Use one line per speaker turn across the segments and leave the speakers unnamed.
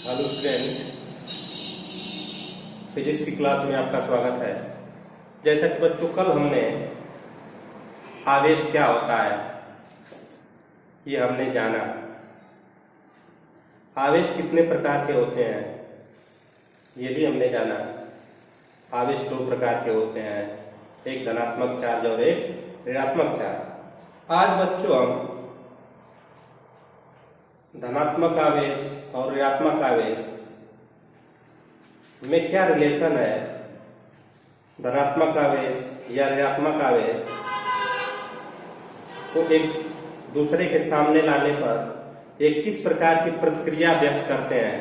Hello friend, physics की class में आपका स्वागत है। जैसा कि बच्चों कल हमने आवेश क्या होता है ये हमने जाना। आवेश कितने प्रकार के होते हैं ये भी हमने जाना। आवेश दो प्रकार के होते हैं, एक धनात्मक चार्ज और एक ऋणात्मक चार्ज। आज बच्चों हम धनात्मक आवेश और ऋणात्मक आवेश में क्या रिलेशन है, धनात्मक आवेश या ऋणात्मक आवेश को एक दूसरे के सामने लाने पर एक किस प्रकार की प्रतिक्रिया व्यक्त करते हैं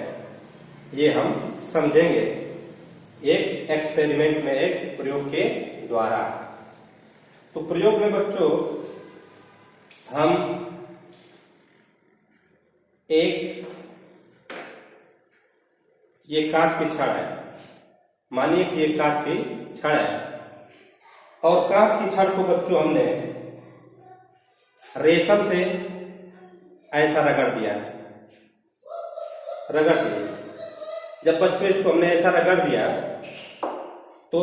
ये हम समझेंगे एक एक्सपेरिमेंट में, एक प्रयोग के द्वारा। तो प्रयोग में बच्चों हम ये कांच की छड़ है, मानिए कि ये कांच की छड़ है और कांच की छड़ को बच्चों हमने रेशम से ऐसा रगड़ दिया। जब बच्चों इसको हमने ऐसा रगड़ दिया तो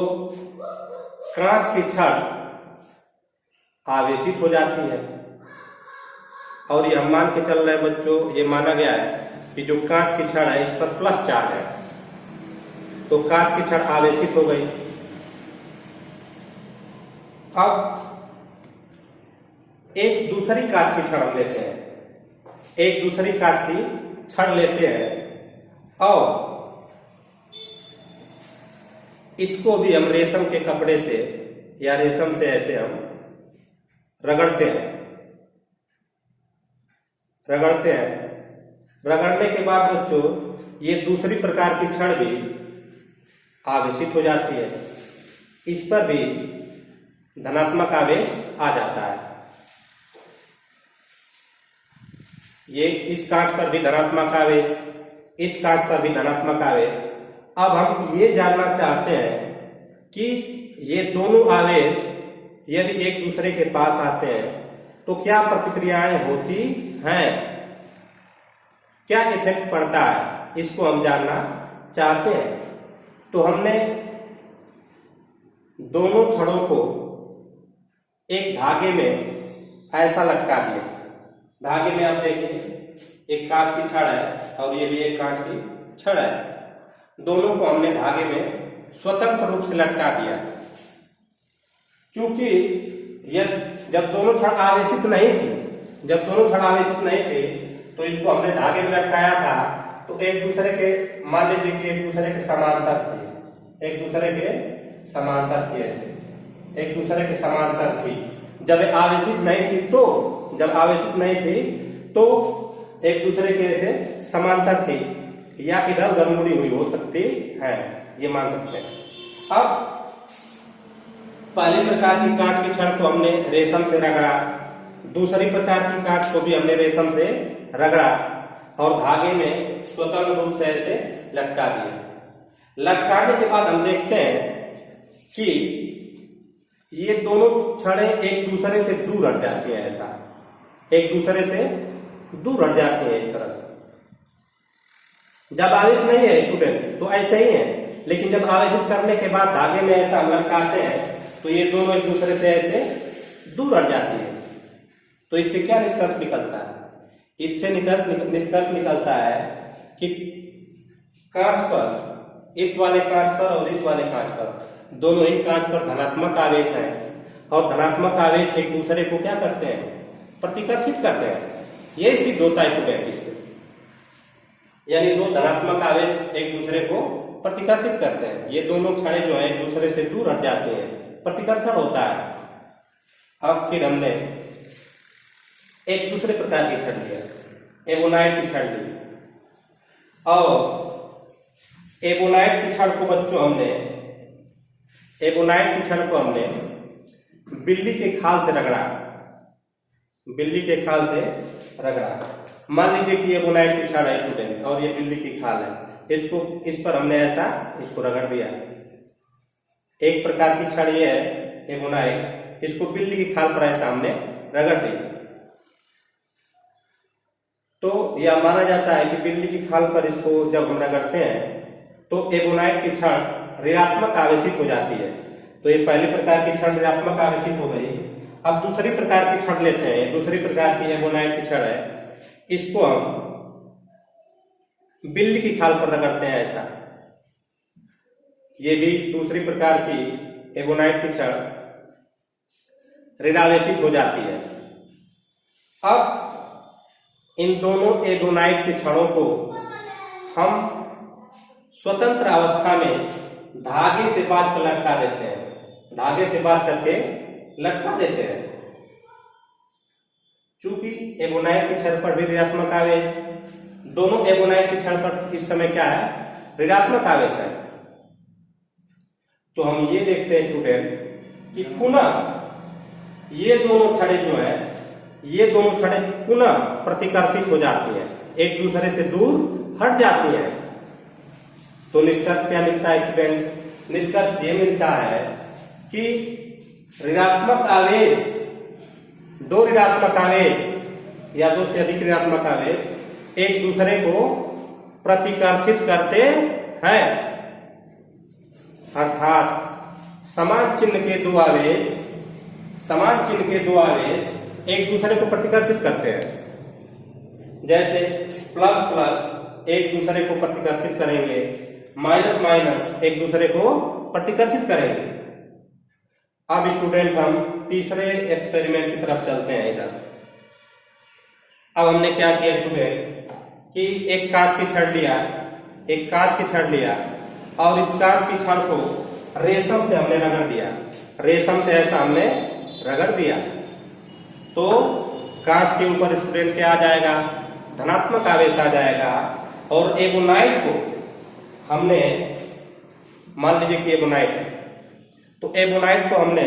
कांच की छड़ आवेशित हो जाती है और ये हम मान के चल रहे हैं बच्चों, ये माना गया है कि जो कांच की छड़ है इस पर प्लस चार्ज है, तो कांच की छड़ आवेशित हो गई। अब एक दूसरी कांच की छड़ हम लेते हैं, एक दूसरी कांच की छड़ लेते हैं और इसको भी हम रेशम के कपड़े से या रेशम से ऐसे हम रगड़ते हैं। रगड़ने के बाद बच्चों ये दूसरी प्रकार की छड़ भी आवेशित हो जाती है, इस पर भी धनात्मक आवेश आ जाता है। ये इस कांच पर भी धनात्मक आवेश, इस कांच पर भी धनात्मक आवेश। अब हम ये जानना चाहते हैं कि ये दोनों आवेश यदि एक दूसरे के पास आते हैं तो क्या प्रतिक्रियाएं होती हैं, क्या इफेक्ट पड़ता है, इसको हम जानना चाहते हैं। तो हमने दोनों छड़ों को एक धागे में ऐसा लटका दिया। धागे में आप देखिए एक कांच की छड़ है और ये भी एक कांच की छड़ है, दोनों को हमने धागे में स्वतंत्र रूप से लटका दिया। क्योंकि जब दोनों छड़ आवेशित नहीं थे, तो इसको हमने धागे में लटकाया था तो एक दूसरे के, मान लीजिए कि एक दूसरे के समांतर थी, एक दूसरे के समांतर थी। जब आवेशित नहीं थी तो एक दूसरे के ऐसे समांतर थी या इधर उधर मुड़ी हुई हो सकती है, ये मान सकते हैं। अब पहली प्रकार की कांच की छड़ को हमने रेशम से रगड़ा, दूसरी प्रकार की कांच को भी हमने रेशम से रगड़ा और धागे में स्वतंत्र रूप से ऐसे लटका दिया। लटकाने के बाद हम देखते हैं कि ये दोनों छड़ें एक दूसरे से दूर हट जाती हैं, ऐसा एक दूसरे से दूर हट जाती हैं इस तरह से। जब आवेश नहीं है स्टूडेंट तो ऐसे ही है, लेकिन जब आवेशित करने के बाद धागे में ऐसा हम लटकाते हैं तो ये दोनों एक दूसरे से ऐसे दूर हट जाती है। तो इससे क्या निष्कर्ष निकलता है? इससे निष्कर्ष निकलता है कि कांच पर, इस वाले कांच पर और इस वाले कांच पर, दोनों ही कांच पर धनात्मक आवेश है और धनात्मक आवेश एक दूसरे को क्या करते हैं? प्रतिकर्षित करते हैं। ये सिद्ध होता है स्टूडेंट इससे, यानी दो धनात्मक आवेश एक दूसरे को प्रतिकर्षित करते हैं। ये दोनों छड़ें जो है एक दूसरे से दूर हट जाते हैं, प्रतिकर्षण होता है। अब फिर हमने एक दूसरे प्रकार की छड़ लिया, एबोनाइट की छड़ ली और एबोनाइट की छड़ को बच्चों हमने बिल्ली के खाल से रगड़ा। मान लीजिए कि एबोनाइट की छड़ है स्टूडेंट और ये बिल्ली की खाल है, इस पर हमने ऐसा इसको रगड़ दिया। एक प्रकार की छड़ ये है एबोनाइट, इसको बिल्ली की खाल पर ऐसा हमने रगड़ दिया। तो यह माना जाता है कि बिल्ली की खाल पर इसको जब हम रगड़ते हैं तो एबोनाइट की क्षण ऋणात्मक आवेशित हो जाती है। तो ये पहली प्रकार की क्षण ऋणात्मक आवेशित हो गई। अब दूसरी प्रकार की क्षण लेते हैं, दूसरी प्रकार की एबोनाइट की क्षण है, इसको हम बिल्ली की खाल पर रगड़ते हैं ऐसा। ये भी दूसरी प्रकार की एबोनाइट की क्षण ऋणावेशित हो जाती है। अब इन दोनों एबोनाइट के क्षणों को हम स्वतंत्र अवस्था में धागे से बांध कर लटका देते हैं, धागे से बांध करके लटका देते हैं। चूंकि एबोनाइट की क्षण पर भी ऋणात्मक आवेश, दोनों एबोनाइट की क्षण पर इस समय क्या है, ऋणात्मक आवेश है। तो हम ये देखते हैं स्टूडेंट कि पुनः ये दोनों छड़ें जो है, ये दोनों छड़ें पुनः प्रतिकर्षित हो जाती हैं, एक दूसरे से दूर हट जाती हैं। तो निष्कर्ष क्या मिलता है स्टूडेंट? निष्कर्ष ये मिलता है कि ऋणात्मक आवेश, दो ऋणात्मक आवेश या दो से अधिक ऋणात्मक आवेश एक दूसरे को प्रतिकर्षित करते हैं। अर्थात समान चिन्ह के दो आवेश, समान चिन्ह के दो आवेश एक दूसरे को प्रतिकर्षित करते हैं। जैसे प्लस प्लस एक दूसरे को प्रतिकर्षित करेंगे, माइनस माइनस एक दूसरे को प्रतिकर्षित करेंगे। अब स्टूडेंट हम तीसरे एक्सपेरिमेंट की तरफ चलते हैं इधर। अब हमने क्या किया स्टूडेंट कि एक कांच की छड़ लिया, एक कांच की छड़ लिया और इस कांच की छड़ को रेशम से हमने रगड़ दिया, रेशम से ऐसा हमने रगड़ दिया। तो कांच के ऊपर स्टूडेंट क्या आ जाएगा, धनात्मक आवेश आ जाएगा। और एबोनाइट को हमने, मान लीजिए कि एबोनाइट है, तो एबोनाइट को हमने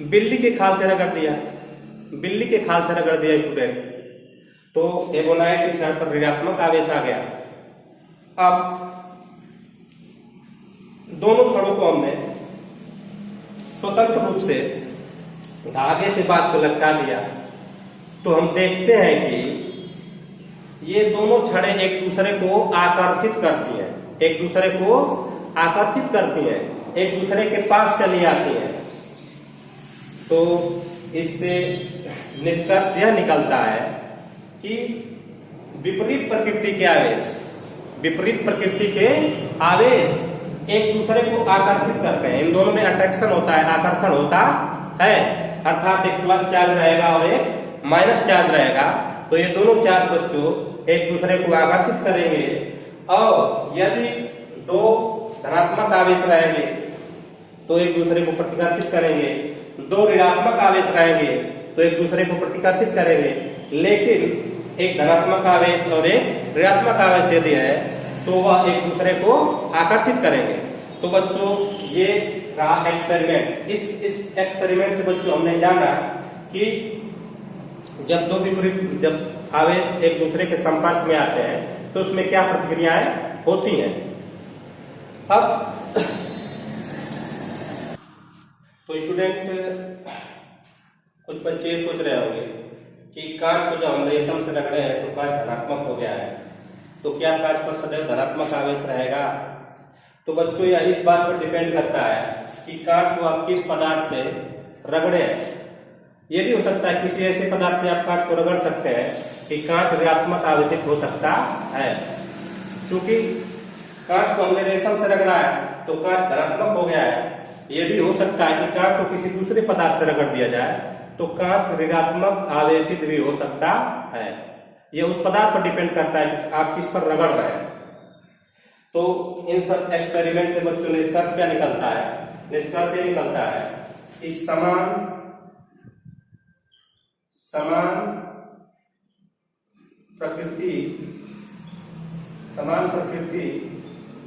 बिल्ली के खाल से रगड़ दिया, बिल्ली के खाल से रगड़ दिया स्टूडेंट। तो एबोनाइट के क्षण पर ऋणात्मक आवेश आ गया। अब दोनों छड़ों को हमने स्वतंत्र रूप से धागे से बांध कर लटका दिया। तो हम देखते हैं कि ये दोनों छड़ें एक दूसरे को आकर्षित करती हैं, एक दूसरे को आकर्षित करती हैं, एक दूसरे के पास चली आती हैं। तो इससे निष्कर्ष यह निकलता है कि विपरीत प्रकृति के आवेश, विपरीत प्रकृति के आवेश एक दूसरे को आकर्षित करते हैं। इन दोनों में अट्रैक्शन होता है, आकर्षण होता है। अर्थात एक प्लस चार्ज रहेगा और एक माइनस चार्ज रहेगा। तो ये दोनों चार्ज बच्चों एक दूसरे को आकर्षित करेंगे। और यदि दो धनात्मक आवेश रहेंगे तो एक दूसरे को प्रतिकर्षित करेंगे, दो ऋणात्मक आवेश रहेंगे तो एक दूसरे को प्रतिकर्षित करेंगे। लेकिन एक धनात्मक आवेश और एक ऋणात्मक आवेश यदि है तो वह एक दूसरे को आकर्षित करेंगे। तो बच्चों ये रहा एक्सपेरिमेंट। इस एक्सपेरिमेंट से बच्चों हमने जाना कि जब दो विपरीत, जब आवेश एक दूसरे के संपर्क में आते हैं तो उसमें क्या प्रतिक्रियाएं होती हैं। अब तो स्टूडेंट कुछ बच्चे सोच रहे होंगे कि कांच को जब हम रेशम से रगड़े हैं तो कांच धनात्मक हो गया है, तो क्या कांच पर सदैव धनात्मक आवेश रहेगा? तो बच्चों यह इस बात पर डिपेंड करता है कि कांच को आप किस पदार्थ से रगड़े हैं। यह भी हो सकता है किसी ऐसे पदार्थ से आप कांच को रगड़ सकते हैं कि कांच ऋणात्मक आवेशित हो सकता है। क्योंकि कांच को हमने रेशम से रगड़ा है तो कांच धनात्मक हो गया है। यह भी हो सकता है कि कांच को किसी दूसरे पदार्थ से रगड़ दिया जाए तो कांच ऋणात्मक आवेशित भी हो सकता है। यह उस पदार्थ पर डिपेंड करता है कि आप किस पर रगड़ रहे हैं। तो इन सब एक्सपेरिमेंट से बच्चों निष्कर्ष क्या निकलता है? निष्कर्ष ये निकलता है कि समान प्रकृति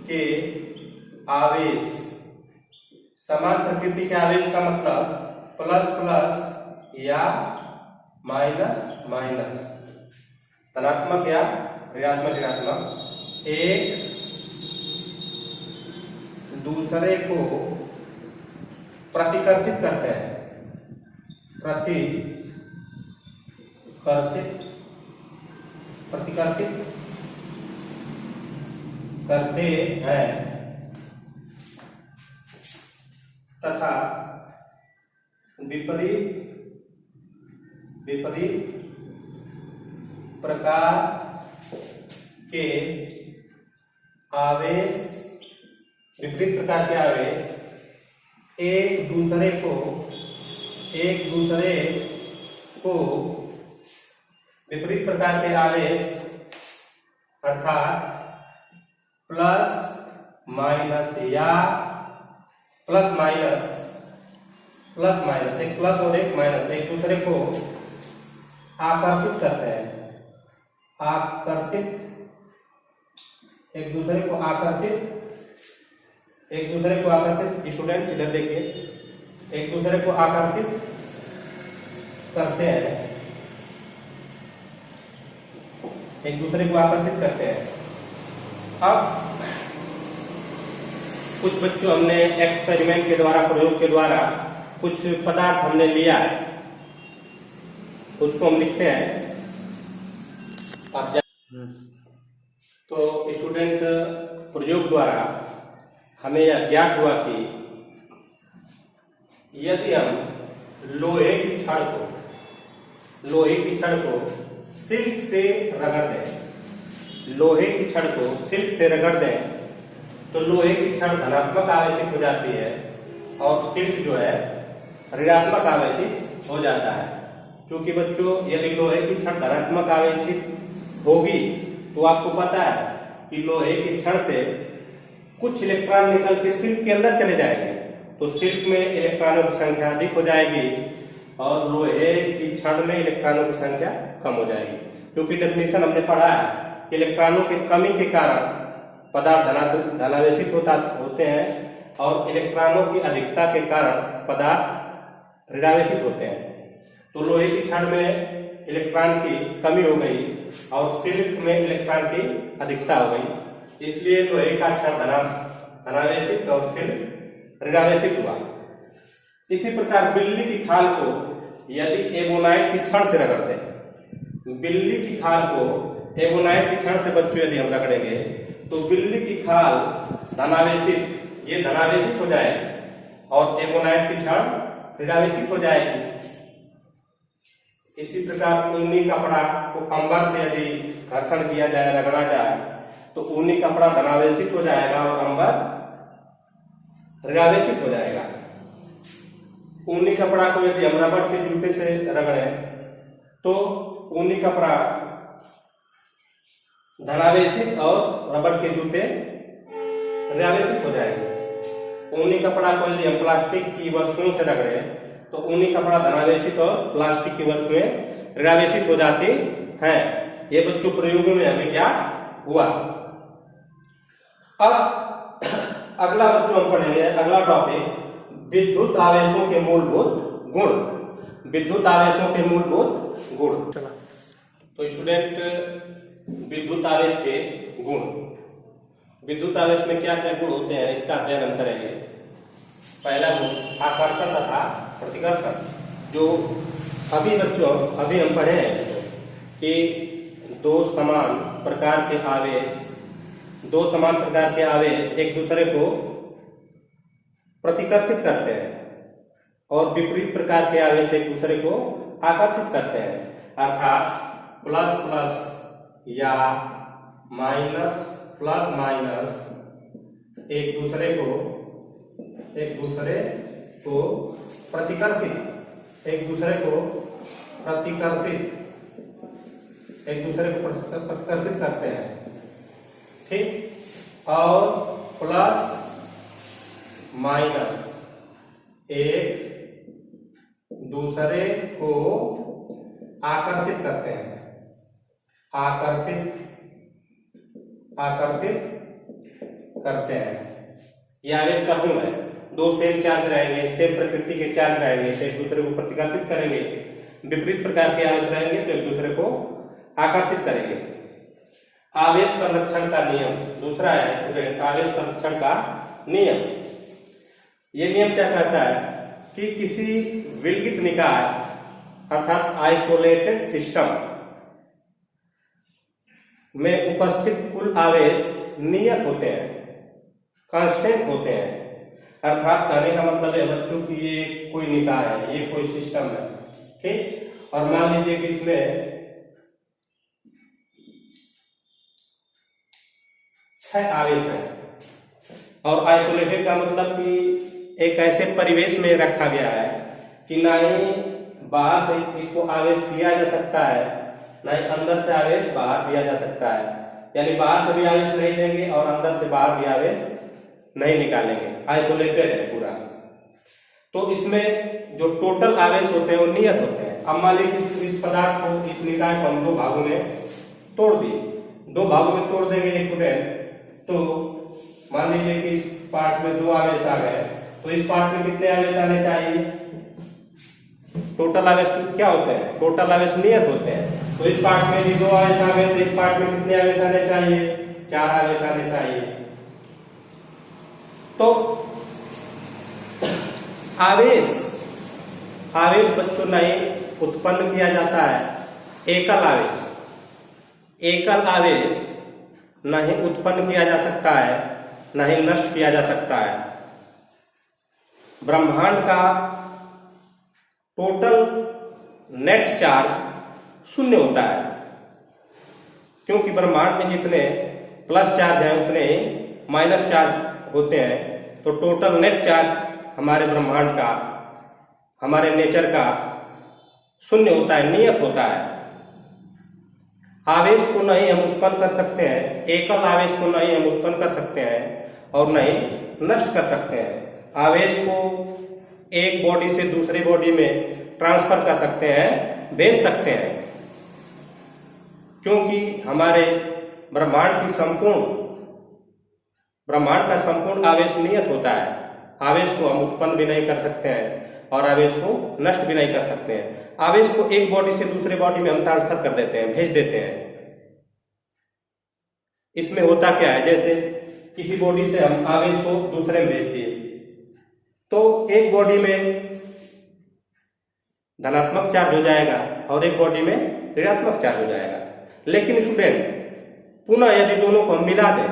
के आवेश, समान प्रकृति के आवेश का मतलब प्लस प्लस या माइनस माइनस, धनात्मक या ऋणात्मक ऋणात्मक, एक दूसरे को प्रतिकर्षित करते हैं, प्रतिकर्षित प्रतिकर्षित करते हैं तथा विपरीत प्रकार के आवेश एक दूसरे को विपरीत प्रकार के आवेश अर्थात प्लस माइनस एक प्लस और एक माइनस एक दूसरे को आकर्षित करते हैं। एक दूसरे को आकर्षित स्टूडेंट इधर देखिए, एक दूसरे को आकर्षित करते हैं, अब कुछ बच्चों हमने एक्सपेरिमेंट के द्वारा, प्रयोग के द्वारा कुछ पदार्थ हमने लिया है, उसको हम लिखते हैं। तो स्टूडेंट प्रयोग द्वारा हमें यह ज्ञात हुआ कि यदि हम लोहे की छड़ को सिल्क से रगड़ दें, तो लोहे की छड़ धनात्मक आवेशित हो जाती है और सिल्क जो है ऋणात्मक आवेशित हो जाता है। क्योंकि बच्चों यदि लोहे की छड़ धनात्मक आवेशित होगी तो आपको पता है कि लोहे की छड़ से कुछ इलेक्ट्रॉन निकल के सिल्क के अंदर चले जाएंगे, तो सिल्क में इलेक्ट्रॉनों की संख्या अधिक हो जाएगी और लोहे की छड़ में इलेक्ट्रॉनों की संख्या कम हो जाएगी। क्योंकि डेफिनेशन हमने पढ़ा है कि इलेक्ट्रॉनों की कमी के कारण पदार्थ धनावेशित होते हैं और इलेक्ट्रॉनों की अधिकता के कारण पदार्थ ऋणावेशित होते हैं। तो लोहे की छड़ में इलेक्ट्रॉन की कमी हो गई और सिल्क में इलेक्ट्रॉन की अधिकता हो गई, इसलिए लोहे का छड़ धनावेशित और सिल्क ऋणावेशित हुआ। इसी प्रकार बिल्ली की खाल को यदि एबोनाइट की छड़ से रगड़ते हैं, बिल्ली की खाल को एबोनाइट की छड़ से बच्चों यदि हम रगड़ेंगे तो बिल्ली की खाल धनावेशित हो जाएगी और एबोनाइट की छड़ ऋणावेशित हो जाएगी। इसी प्रकार ऊनी कपड़ा को अंबर से यदि घर्षण किया जाए, रगड़ा जाए, तो ऊनी कपड़ा धनावेशित हो जाएगा और अंबर ऋणावेशित हो जाएगा। ऊनी कपड़ा को यदि हम रबड़ के जूते से रगड़ें तो ऊनी कपड़ा धनावेशित और रबड़ के जूते ऋणावेशित हो जाएंगे। ऊनी कपड़ा को यदि हम प्लास्टिक की वस्तुओं से रगड़ें तो ऊनी कपड़ा धनावेशित और प्लास्टिक की वस्तुएं ऋणावेशित हो जाती हैं। ये बच्चों प्रयोगों में हमें क्या हुआ। अब अगला बच्चों हम पढ़ेंगे, अगला टॉपिक विद्युत आवेशों के मूलभूत गुण। तो स्टूडेंट विद्युत आवेश के गुण, विद्युत आवेश में क्या क्या गुण होते हैं इसका अध्ययन हम करेंगे। पहला गुण आकर्षण तथा प्रतिकर्षण। जो अभी हम पढ़े हैं कि दो समान प्रकार के आवेश एक दूसरे को प्रतिकर्षित करते हैं और विपरीत प्रकार के आवेश एक दूसरे को आकर्षित करते हैं। अर्थात प्लस प्लस या माइनस प्लस माइनस एक दूसरे को प्रतिकर्षित करते हैं, ठीक। और प्लस माइनस एक दूसरे को आकर्षित करते हैं, यह आवेश का गुण है। दो सेम चार्ज रहेंगे, सेम प्रकृति के चार्ज रहेंगे तो एक दूसरे को प्रतिकर्षित करेंगे। विपरीत प्रकार के आवेश रहेंगे तो एक दूसरे को आकर्षित करेंगे। आवेश संरक्षण का नियम दूसरा है स्टूडेंट, आवेश संरक्षण का नियम। ये नियम क्या कहता है कि किसी विलगित निकाय अर्थात आइसोलेटेड सिस्टम में उपस्थित कुल आवेश नियत होते हैं, कांस्टेंट होते हैं। अर्थात कहने का मतलब है बच्चों की ये कोई निकाय है, ये कोई सिस्टम है, ठीक। और मान लीजिए कि इसमें 6 आवेश हैं और आइसोलेटेड का मतलब कि एक ऐसे परिवेश में रखा गया है कि ना ही बाहर से इसको आवेश दिया जा सकता है, ना ही अंदर से आवेश बाहर दिया जा सकता है। यानी बाहर से भी आवेश नहीं देंगे और अंदर से बाहर भी आवेश नहीं निकालेंगे, आइसोलेटेड है पूरा। तो इसमें जो टोटल आवेश होते हैं वो नियत होते हैं। अब मान लीजिए इस पदार्थ को, इस निकाय को हम 2 भागों में तोड़ दिए, 2 भागों में तोड़ देंगे स्टूडेंट, तो मान लीजिए कि इस पार्ट में 2 आवेश आ गए, तो इस पार्ट में कितने आवेश आने चाहिए? टोटल आवेश क्या होते हैं? टोटल आवेश नियत होते हैं। तो इस पार्ट में भी 2 आवेश आ गए, तो इस पार्ट में कितने आवेश आने चाहिए? 4 आवेश आने चाहिए। तो आवेश बच्चों नहीं उत्पन्न किया जाता है, एकल आवेश नहीं उत्पन्न किया जा सकता है, नहीं नष्ट किया जा सकता है। ब्रह्मांड का टोटल नेट चार्ज 0 होता है, क्योंकि ब्रह्मांड में जितने प्लस चार्ज हैं उतने माइनस चार्ज होते हैं। तो टोटल नेट चार्ज हमारे ब्रह्मांड का, हमारे नेचर का 0 होता है, नियत होता है। आवेश को नहीं हम उत्पन्न कर सकते हैं, एकल आवेश को नहीं हम उत्पन्न कर सकते हैं और नहीं नष्ट कर सकते हैं। आवेश को एक बॉडी से दूसरे बॉडी में ट्रांसफर कर सकते हैं, भेज सकते हैं, क्योंकि हमारे ब्रह्मांड का संपूर्ण आवेश नियत होता है। आवेश को हम उत्पन्न भी नहीं कर सकते हैं और आवेश को नष्ट भी नहीं कर सकते हैं। आवेश को एक बॉडी से दूसरे बॉडी में हम ट्रांसफर कर देते हैं, भेज देते हैं। इसमें होता क्या है, जैसे किसी बॉडी से हम आवेश को दूसरे में भेज दिए, तो एक बॉडी में धनात्मक चार्ज हो जाएगा और एक बॉडी में ऋणात्मक चार्ज हो जाएगा। लेकिन स्टूडेंट पुनः यदि दोनों को हम मिला दें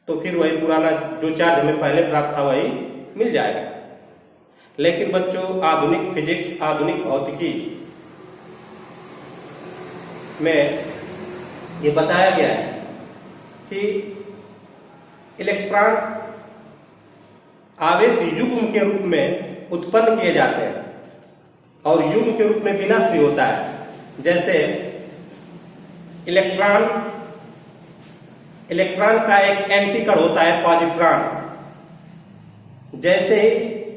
तो फिर वही पुराना जो चार्ज हमें पहले प्राप्त था वही मिल जाएगा। लेकिन बच्चों आधुनिक फिजिक्स, आधुनिक भौतिकी में ये बताया गया है कि इलेक्ट्रॉन आवेश युग्म के रूप में उत्पन्न किए जाते हैं और युग्म के रूप में विनाश भी होता है। जैसे इलेक्ट्रॉन का एक एंटीकण होता है पॉजिट्रॉन। जैसे ही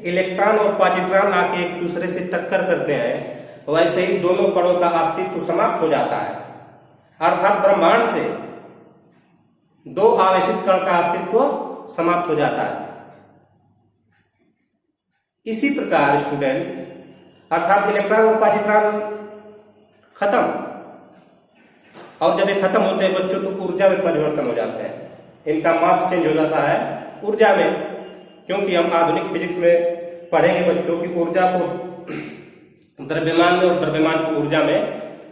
इलेक्ट्रॉन और पॉजिट्रॉन आके एक दूसरे से टक्कर करते हैं, वैसे ही दोनों कणों का अस्तित्व समाप्त हो जाता है। अर्थात ब्रह्मांड से 2 आवेशित कण का अस्तित्व समाप्त हो जाता है। इसी प्रकार स्टूडेंट, अर्थात इलेक्ट्रॉन और पॉजिट्रॉन खत्म, और जब ये खत्म होते हैं बच्चों तो ऊर्जा में परिवर्तन हो जाते हैं। इनका मास चेंज हो जाता है ऊर्जा में, क्योंकि हम आधुनिक फिजिक्स में पढ़ेंगे बच्चों की ऊर्जा को द्रव्यमान में और द्रव्यमान को ऊर्जा में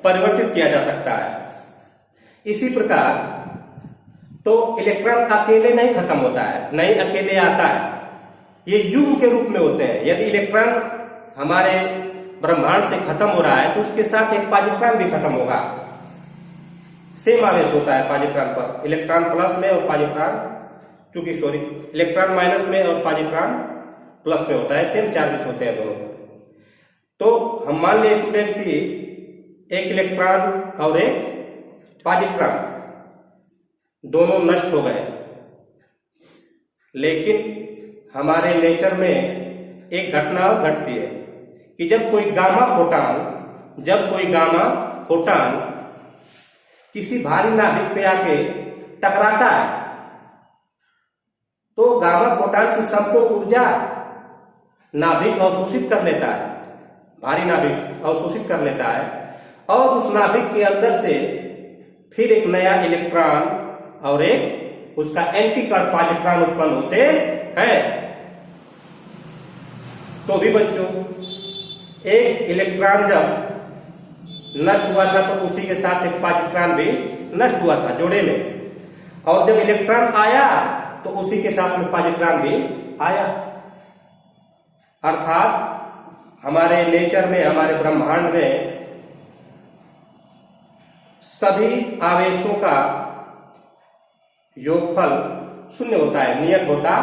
परिवर्तित किया जा सकता है। इसी प्रकार तो इलेक्ट्रॉन अकेले नहीं खत्म होता है, नहीं अकेले आता है, ये युग्म के रूप में होते हैं। यदि इलेक्ट्रॉन हमारे ब्रह्मांड से खत्म हो रहा है तो उसके साथ एक पॉजिट्रॉन भी खत्म होगा। सेम आवेश होता है पॉजिट्रॉन पर, इलेक्ट्रॉन प्लस में और पॉजिट्रॉन इलेक्ट्रॉन माइनस में और पॉजिट्रॉन प्लस में होता है, सेम चार्जेस होते हैं दोनों। तो हम मान लें स्टूडेंट की एक इलेक्ट्रॉन और एक पॉजिट्रॉन दोनों नष्ट हो गए, लेकिन हमारे नेचर में एक घटना घटती है कि जब कोई गामा फोटॉन किसी भारी नाभिक पे आके टकराता है तो गामा फोटॉन की संपूर्ण ऊर्जा नाभिक अवशोषित कर लेता है, भारी नाभिक अवशोषित कर लेता है, और उस नाभिक के अंदर से फिर एक नया इलेक्ट्रॉन और एक उसका एंटीकण पॉजिट्रॉन उत्पन्न होते हैं। तो भी बच्चों एक इलेक्ट्रॉन जब नष्ट हुआ था तो उसी के साथ एक पॉजिट्रॉन भी नष्ट हुआ था जोड़े में, और जब इलेक्ट्रॉन आया तो उसी के साथ में पॉजिट्रॉन भी आया। अर्थात हमारे नेचर में, हमारे ब्रह्मांड में सभी आवेशों का योगफल शून्य होता है, नियत होता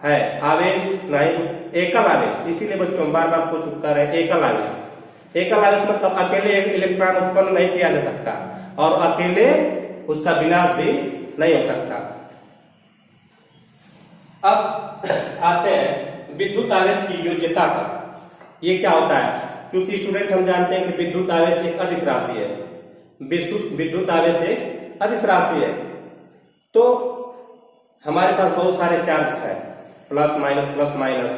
है। आवेश नहीं, एकल आवेश, इसीलिए बच्चों बार बार पूछ कर रहे हैं एकल आवेश। एकल आवेश मतलब अकेले एक इलेक्ट्रॉन उत्पन्न नहीं किया जा सकता और अकेले उसका विनाश भी नहीं हो सकता। अब आते हैं विद्युत आवेश की योज्यता पर। ये क्या होता है? क्योंकि स्टूडेंट हम जानते हैं कि विद्युत आवेश एक अदिश राशि है, विद्युत आवेश एक अदिश राशि है। तो हमारे पास बहुत सारे चार्ज हैं, प्लस माइनस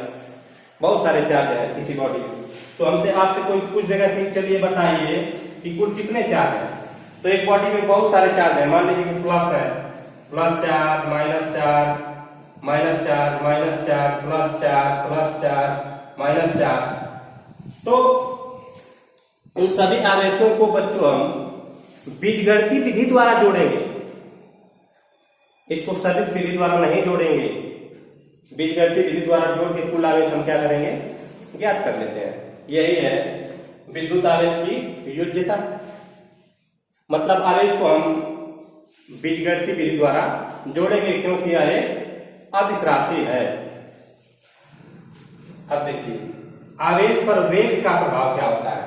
बहुत सारे चार्ज है किसी बॉडी में। तो हमसे आपसे कोई पूछ देगा कि चलिए बताइए कि कुल कितने चार्ज है। तो एक बॉडी में बहुत सारे चार्ज है, मान लीजिए कि प्लस है, plus charge, minus charge, minus charge, minus charge, plus charge, plus charge, minus charge. तो इन सभी आवेशों को बच्चों हम बीजगणितीय विधि द्वारा जोड़ेंगे, इसको सदिश विधि द्वारा नहीं जोड़ेंगे। बीजगणितीय विधि द्वारा जोड़ के कुल आवेश हम क्या करेंगे, ज्ञात कर लेते हैं। यही है विद्युत आवेश की योज्यता। मतलब आवेश को हम बीजगणितीय विधि द्वारा जोड़ेंगे क्योंकि यह एक अदिश राशि है। अब देखिए आवेश पर वेग का प्रभाव क्या होता है।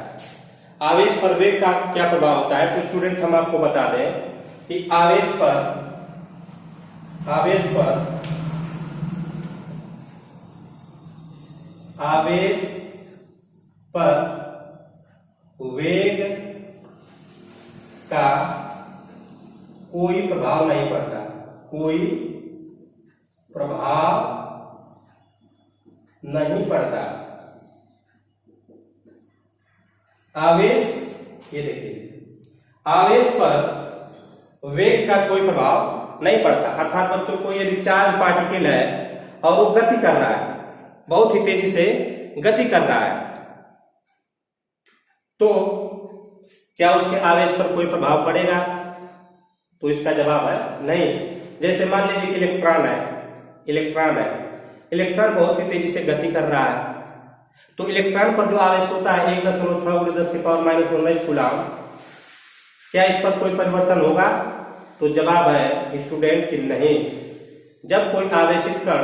आवेश पर वेग का क्या प्रभाव होता है तो स्टूडेंट हम आपको बता दें कि आवेश पर वेग का कोई प्रभाव नहीं पड़ता, कोई प्रभाव नहीं पड़ता। आवेश, ये देखिए आवेश पर वेग का कोई प्रभाव नहीं पड़ता। अर्थात बच्चों को यदि चार्ज पार्टिकल है और वो गति कर रहा है, बहुत ही तेजी से गति कर रहा है, तो क्या उसके आवेश पर कोई प्रभाव पड़ेगा? तो इसका जवाब है नहीं। जैसे मान लीजिए कि इलेक्ट्रॉन बहुत ही तेजी से गति कर रहा है, तो इलेक्ट्रॉन पर जो आवेश होता है 1.6 × 10⁻⁹ कूलम, क्या इस पर कोई परिवर्तन होगा? तो जवाब है स्टूडेंट कि नहीं। जब कोई आवेशित कण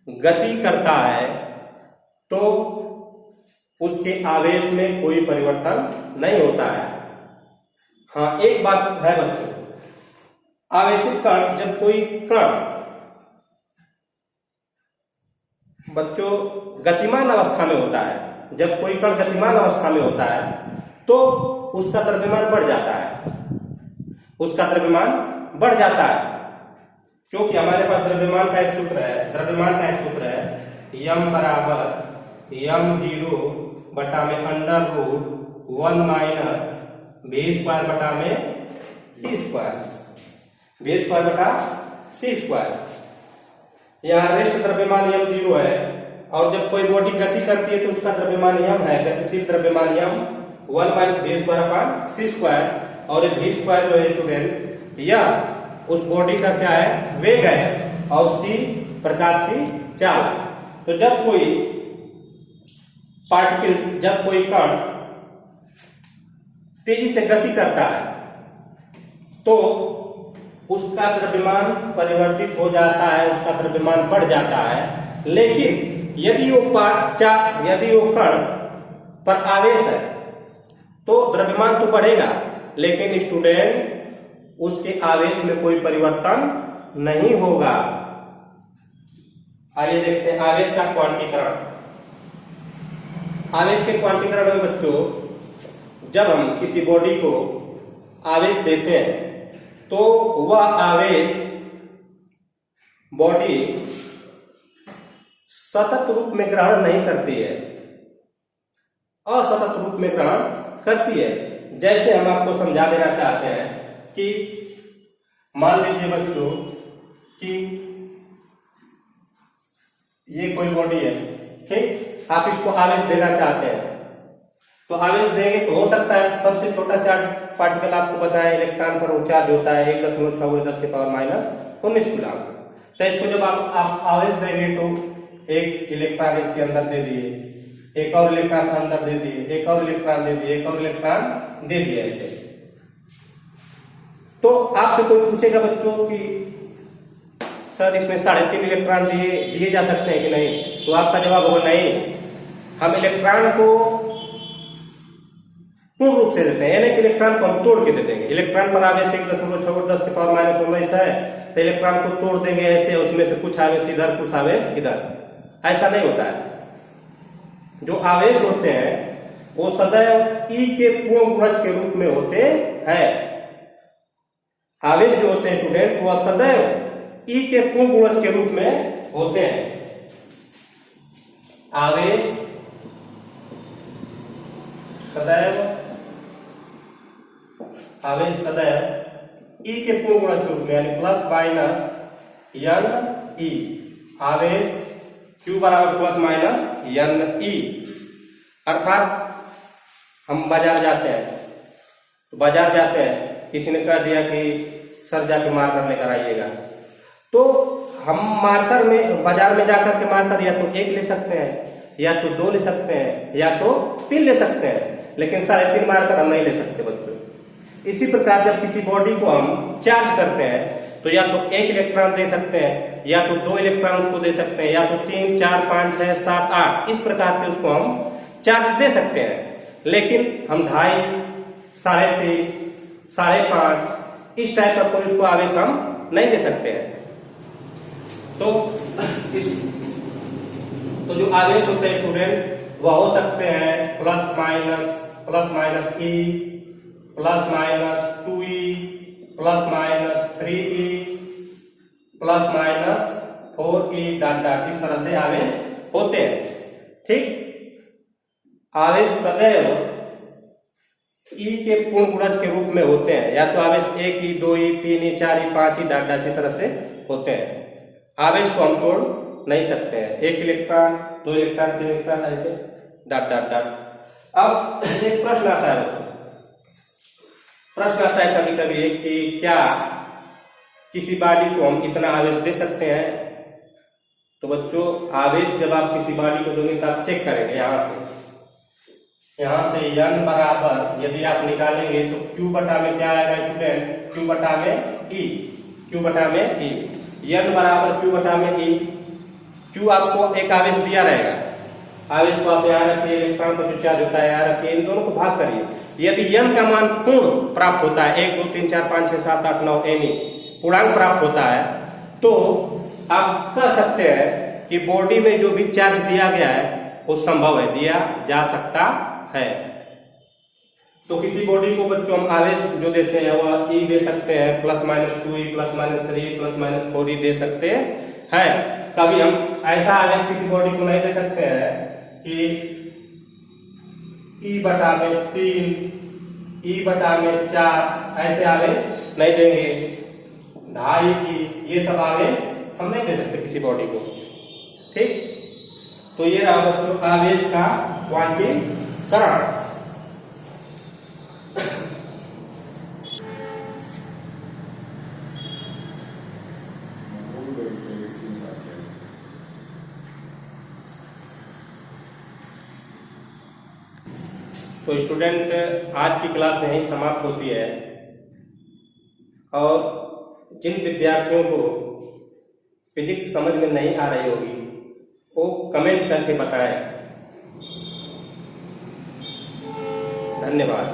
गति करता है तो उसके आवेश में कोई परिवर्तन नहीं होता है। हाँ, एक बात है बच्चों, आवेशित कण, जब कोई कण बच्चों गतिमान अवस्था में होता है, जब कोई कण गतिमान अवस्था में होता है तो उसका द्रव्यमान बढ़ जाता है, उसका द्रव्यमान बढ़ जाता है। क्योंकि हमारे पास द्रव्यमान का एक सूत्र है, m बराबर m0 बटा में √1 माइनस v² बटा में c² बटा c²। यहाँ रेस्ट द्रव्यमान m0 है और जब कोई बॉडी गति करती है तो उसका द्रव्यमान m है, गतिशील द्रव्यमान m 1 minus v² upon c²। और v² जो है स्टूडेंट यह उस बॉडी का क्या है, वेग है, और c प्रकाश की चाल। तो जब कोई पार्टिकल्स, जब कोई कण तेजी से गति करता है तो उसका द्रव्यमान परिवर्तित हो जाता है, उसका द्रव्यमान बढ़ जाता है। लेकिन यदि वो कण पर आवेश है तो द्रव्यमान तो बढ़ेगा, लेकिन स्टूडेंट उसके आवेश में कोई परिवर्तन नहीं होगा। आइए देखते हैं आवेश का क्वांटीकरण। आवेश के क्वांटीकरण में बच्चों, जब हम किसी बॉडी को आवेश देते हैं तो वह आवेश बॉडी सतत रूप में ग्रहण नहीं करती है, असतत रूप में ग्रहण करती है। जैसे हम आपको समझा देना चाहते हैं कि मान लीजिए बच्चों कि ये कोई बॉडी है, ठीक, आप इसको आवेश देना चाहते हैं तो आवेश देंगे तो हो सकता है सबसे छोटा चार्ज पार्टिकल आपको बताया इलेक्ट्रॉन पर वो चार्ज होता है 1.6×10⁻⁹ कूलम। तो इसको जब आप आवेश देंगे तो एक इलेक्ट्रॉन इसके अंदर दे दिए, एक और इलेक्ट्रॉन अंदर दे दिए, एक और इलेक्ट्रॉन दे दिए, एक और इलेक्ट्रॉन दे दिया ऐसे। तो आपसे कोई पूछेगा बच्चों कि सर इसमें 3.5 इलेक्ट्रॉन दिए जा सकते हैं कि नहीं, तो आपका जवाब होगा नहीं, हम इलेक्ट्रॉन को पूर्ण रूप से देते हैं, यानी कि इलेक्ट्रॉन को हम तोड़ के दे देंगे। इलेक्ट्रॉन पर आवेश 1.6×10⁻⁻19 है, तो इलेक्ट्रॉन को तोड़ देंगे ऐसे, उसमें से कुछ आवेश इधर कुछ आवेश इधर, ऐसा नहीं होता है। जो आवेश होते हैं वो सदैव E के पूर्ण गुणज के रूप में होते हैं। आवेश जो होते हैं स्टूडेंट वो सदैव E के पूर्ण गुणज के रूप में होते हैं। आवेश सदैव E के पूर्ण गुणज के रूप में, यानी प्लस माइनस NE। आवेश Q बराबर प्लस माइनस NE। अर्थात हम बाजार जाते हैं, किसी ने कह दिया कि सर जाके मार्कर लेकर आइएगा, तो हम मार्कर में बाजार में जाकर के मार्कर या तो 1 ले सकते हैं, या तो 2 ले सकते हैं, या तो 3 ले सकते हैं, लेकिन 3.5 मार्कर हम नहीं ले सकते बच्चों। इसी प्रकार जब किसी बॉडी को हम चार्ज करते हैं तो या तो 1 इलेक्ट्रॉन दे सकते हैं, या तो 2 इलेक्ट्रॉन को दे सकते हैं, या तो 3, 4, 5, 6, 7, 8 इस प्रकार से उसको हम चार्ज दे सकते हैं। लेकिन हम 2.5, 3.5, 5.5 इस टाइप का कोई उसको आवेश हम नहीं दे सकते हैं। तो जो आवेश होते हैं स्टूडेंट वह हो सकते हैं plus minus E, plus minus 2E, plus minus 3E, plus minus 4E dot dot, इस तरह से आवेश होते हैं। ठीक, आवेश सदैव E के पूर्ण गुणज के रूप में होते हैं, या तो आवेश 1E, 2E, 3E, 4E, 5E dot dot इस तरह से होते हैं। आवेश को हम तोड़ नहीं सकते हैं, 1 इलेक्ट्रॉन, 2 इलेक्ट्रॉन, 3 इलेक्ट्रॉन ऐसे डॉट डॉट डॉट। अब एक प्रश्न आता है बच्चों, कभी कभी कि क्या किसी बॉडी को हम इतना आवेश दे सकते हैं? तो बच्चों आवेश जब आप किसी बॉडी को दोगे तो आप चेक करेंगे यहाँ से N बराबर यदि आप निकालेंगे तो Q बटा में क्या आएगा स्टूडेंट? Q बटा में E, N बराबर Q बटा में E। Q आपको एक आवेश दिया रहेगा, आवेश को आप यहाँ रखिए, इलेक्ट्रॉन का जो चार्ज होता है यहाँ रखिए, इन दोनों को भाग करिए। यदि N का मान पूर्ण प्राप्त होता है, 1, 2, 3, 4, 5, 6, 7, 8, 9 NE पूर्णांक प्राप्त होता है, तो आप कह सकते हैं कि बॉडी में जो भी चार्ज दिया गया है वो संभव है, दिया जा सकता है। तो किसी बॉडी को बच्चों हम आवेश जो देते हैं वह E दे सकते हैं, plus minus 2E, plus minus 3E, plus minus 4E दे सकते हैं। कभी हम ऐसा आवेश किसी बॉडी को नहीं दे सकते हैं कि E बटा में 3, E बटा में 4 ऐसे आवेश नहीं देंगे। 2.5E ये सब आवेश हम नहीं दे सकते किसी बॉडी को। ठीक, तो ये रहा बच्चों आवेश का क्वांटीकरण। तो स्टूडेंट आज की क्लास यहीं समाप्त होती है, और जिन विद्यार्थियों को फिजिक्स समझ में नहीं आ रही होगी वो कमेंट करके बताएं। धन्यवाद।